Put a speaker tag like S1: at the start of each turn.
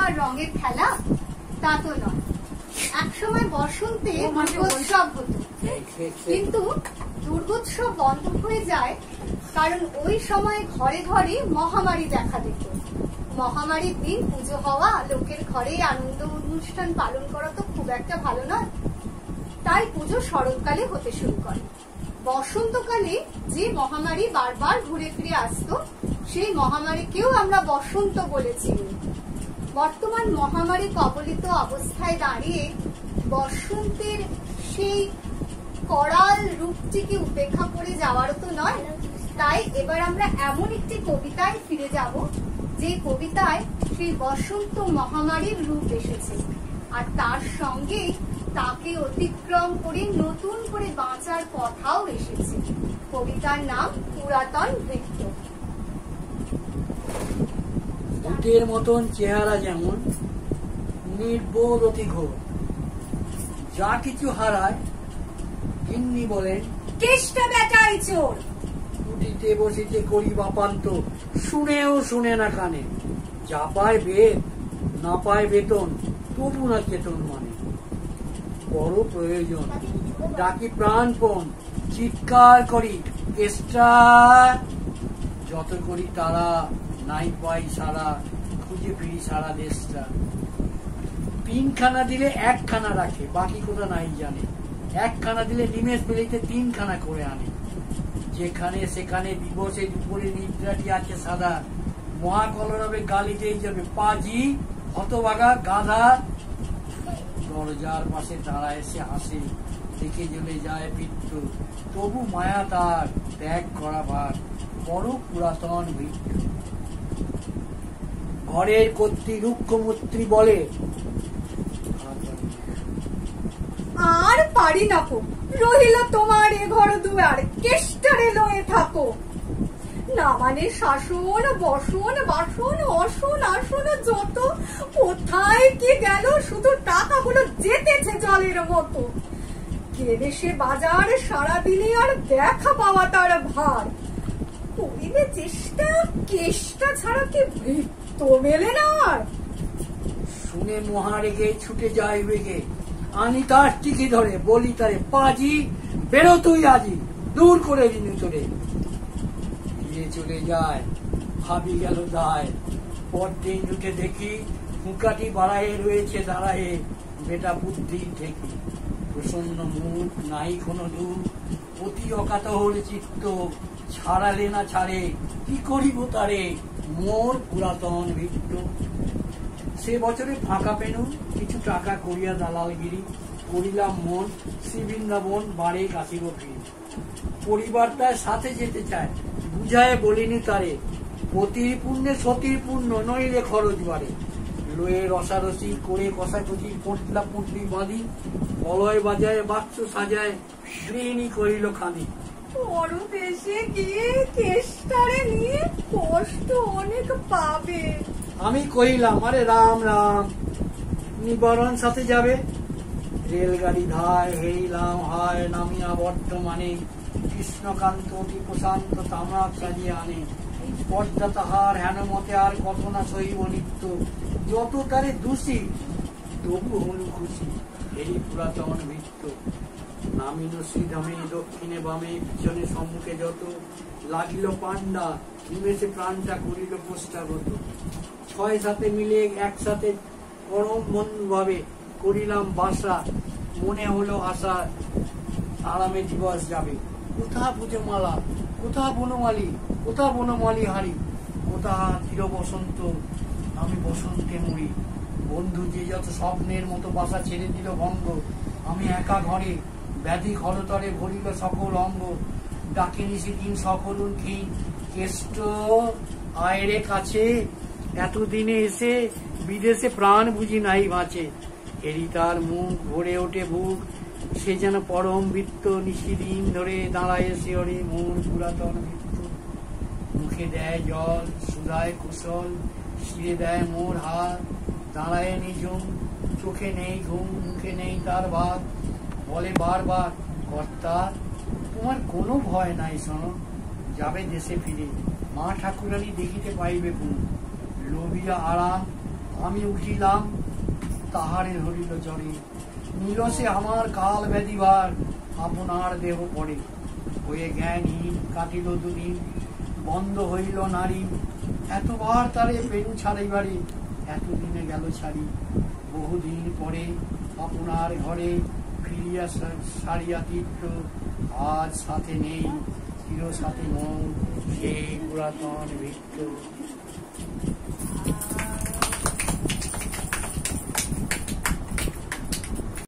S1: আর রঙের খেলা, তা তো নয়। একসময় বসন্তে দুর্গোৎসব হতো, কিন্তু দুর্গোৎসব বন্ধ হয়ে যায় কারণ ওই সময় ঘরে ঘরে মহামারী দেখা দিত। মহামারীর দিন পুজো হওয়া, লোকের ঘরে আনন্দ অনুষ্ঠান পালন করা তো খুব একটা ভালো নয়। তাই পুজো শরৎকালে হতে শুরু করে। বসন্তকালে যে মহামারী বারবার ঘুরে ফিরে আসতো, সেই মহামারীকেও আমরা বসন্ত বলেছি। বর্তমান মহামারী কবলিত অবস্থায় দাঁড়িয়ে বসন্তের সেই করাল রূপটিকে উপেক্ষা করে যাওয়ারও তো নয়। তাই এবার আমরা এমন একটি কবিতায় ফিরে যাব, যে কবিতায় সেই বসন্ত মহামারীর রূপ এসেছে, আর তার সঙ্গে তাকে অতিক্রম করে নতুন করে বাঁচার কথাও এসেছে। কবিতার নাম পুরাতন ভৃত্য।
S2: ভূতের মতন চেহারা যেমন, নির্বোধ অতি ঘোর, যা কিছু হারায় গিন্নি বলেন
S1: কেষ্টা বেটাই চোর।
S2: উঠিতে বসিতে করি বাপান্ত, শুনেও শুনে না কানে। যা পায় বেদ, না পায় বেতন, তবু না চেতন মানে। বড় প্রয়োজন, ডাকি প্রাণপণ, চিৎকার করি কেষ্টা। যত করি তারা, নাই পাই সারা, খুঁজে ফিরি সারা দেশটা। 3খানা দিলে 1খানা রাখে, বাকি কোথা নাই জানে। 1খানা দিলে নিমেষ পেলেতে 3খানা করে আনে। যেখানে সেখানে দিবসের উপরে নিদ্রাটি আছে সাদা। মহাকলরবে গালিতেই যাবে পাজি, হতভাগা গাধা। দরজার পাশে তারা এসে হাসে, দেখে জ্বলে যায় পিত্ত। তবু মায়া তার ত্যাগ করা ভার, বড় পুরাতন ভৃত্য। ঘরের কর্ত্রী রুক্ষমূর্তি বলে,
S1: আর পারি না কো, রহিল তোমার এ ঘর দুয়ার, কেষ্টারে লয়ে থাকো। না মানে শাসন, বসন, বাসন, অসন, আসন যত, কোথায় কি গেল, শুধু টাকাগুলো যেতেছে জলের মতো। কেড়ে সে বাজার সারা দিনে আর দেখা পাওয়া তার ভার। করিবে চেষ্টা, কেষ্টা ছাড়া কি ভৃত্য মেলে না।
S2: শুনে মহারেগে ছুটে যায় বেগে, আনি তার টিকি ধরে, বলি তারে পাজি, বেরো তুই আজি, দূর করে দিন তোরে। ফিরে চলে যায়, ভাবি গেল দায়। পরদিন উঠে দেখি, হুঁকাটি বাড়ায়ে রয়েছে দাঁড়ায়ে, বেটা বুদ্ধি ঠেকি। প্রসন্ন মুখ, নাই কোনো দুঃখ, অতি অকাতর চিত্ত। ছাড়ালে না ছাড়ে, কি করিব তারে, মোর পুরাতন ভৃত্য। সে বছরে ফাঁকা পেনু, কিছু টাকা করিয়া দালালগিরি, করিলাম মন, শ্রী বৃন্দাবন বাড়ে কাশিব ফিরি। পরিবার তার সাথে যেতে চায়, বুঝায় বলিনি তারে, পতির পুণ্যে সতীর পুণ্য, নইলে খরচ বাড়ে। লয়ে রসারসি করে কষাকষি, পোটলা পুটলি বাঁধি, বলয় বাজায় বাক্স সাজায়, শ্রেণী করিল খাঁদি।
S1: পরদেশে গিয়ে কেষ্টারে নিয়ে কষ্ট অনেক পাবে।
S2: আমি কহিলাম, আরে রাম রাম, নিবারণ সাথে যাবে। রেলগাড়ি ধায় হেরিলাম হায়, নামিয়া বর্তমানে কৃষ্ণকান্ত অতি প্রশান্ত তামাক সাজিয়ে আনে। পর্দা তাহার হেন মতে আর কত না সহিব নিত্য, যত তারে দোষী তবু হনু খুশি, এই পুরাতন ভৃত্য। নামিল শ্রীধামে দক্ষিণে বামে, পিছনে সম্মুখে যত, লাগিল পান্ডা, নিমেষে প্রাণটা করিল পোষ্টাগত। 6-7 মিলে একসাথে পরম বন্ধু ভাবে করিলাম বাসা, মনে হলো আশা আরামে দিবস যাবে। কোথা পুজো মালা, কোথা বনমালী, কোথা বনমালী হারি, কোথা চির বসন্ত, আমি বসন্তে মরি। বন্ধু যে যত স্বপ্নের মতো বাসা ছেড়ে দিল ভঙ্গ, আমি একা ঘরে ব্যাধি খরতরে ভরিল সকল অঙ্গ। ডাকিনি সেদিন সকলুন ক্ষীণ, কেষ্ট আয়রে কাছে, এতদিনে এসে বিদেশে প্রাণ বুঝি নাই বাঁচে। এরি তার মুখ ভরে ওঠে বুক, সে যেন পরম বৃত্ত, নিশিদিন ধরে দাঁড়ায় শিয়রে মোর পুরাতন বৃত্ত। মুখে দেয় জল, সুধায় কুশল, শিরে দেয় মোর হাত, দাঁড়ায় নিঝুম, চোখে নেই ঘুম, মুখে নেই তার ভাত। বলে বারবার, কর্তা তোমার কোনো ভয় নাই শোনো, যাবে দেশে ফিরে, মা ঠাকুরানী দেখিতে পাইবে পুন। লোভিয়া আরাম আমি উঠিলাম, তাহারে ধরিল জ্বরে, নিল সে আমার কাল ব্যাধিবার, আপনার দেহ পড়ে। হয়ে জ্ঞানহীন কাটিল দুদিন, বন্ধ হইল নারী, এতবার তারে পেন ছাড়িবারে, এতদিনে গেল ছাড়ি। বহুদিন পরে আপনার ঘরে ফিরিয়া সারিয়া তীর্থ, আজ সাথে নেই, চির সাথে নয় সেই পুরাতন ভিত্ত।